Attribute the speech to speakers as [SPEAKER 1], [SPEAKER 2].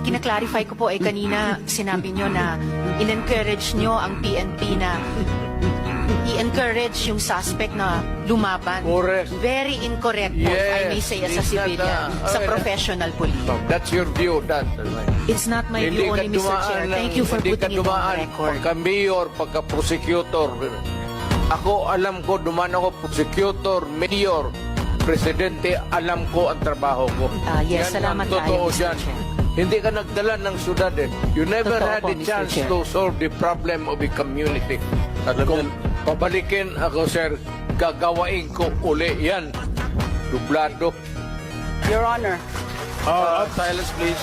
[SPEAKER 1] kina-clarify ko po ay kanina sinabi nyo na in-encourage nyo ang PNP na i-encourage yung suspect na lumaban.
[SPEAKER 2] Correct.
[SPEAKER 1] Very incorrect po, I may say as a
[SPEAKER 2] It's not
[SPEAKER 1] civilian, sa professional police.
[SPEAKER 2] That's your view, that.
[SPEAKER 1] It's not my view only, Mr. Chair. Thank you for putting it on record.
[SPEAKER 2] Pagka-mayor, pagka-prosecutor. Ako, alam ko, dumaan ako, prosecutor, mayor, presidente, alam ko ang trabaho ko.
[SPEAKER 1] Yes,
[SPEAKER 2] Yan
[SPEAKER 1] salamat
[SPEAKER 2] ang totoo
[SPEAKER 1] tayo, Mr.
[SPEAKER 2] dyan.
[SPEAKER 1] Chair.
[SPEAKER 2] Hindi ka nagdala ng syudad eh. You never
[SPEAKER 1] Totoo
[SPEAKER 2] had
[SPEAKER 1] po,
[SPEAKER 2] a
[SPEAKER 1] Mr.
[SPEAKER 2] chance
[SPEAKER 1] Chair.
[SPEAKER 2] to solve the problem of the community. At kung pabalikin ako, sir, gagawain ko uli yan. Dublado.
[SPEAKER 3] Your Honor.
[SPEAKER 4] Silence, please.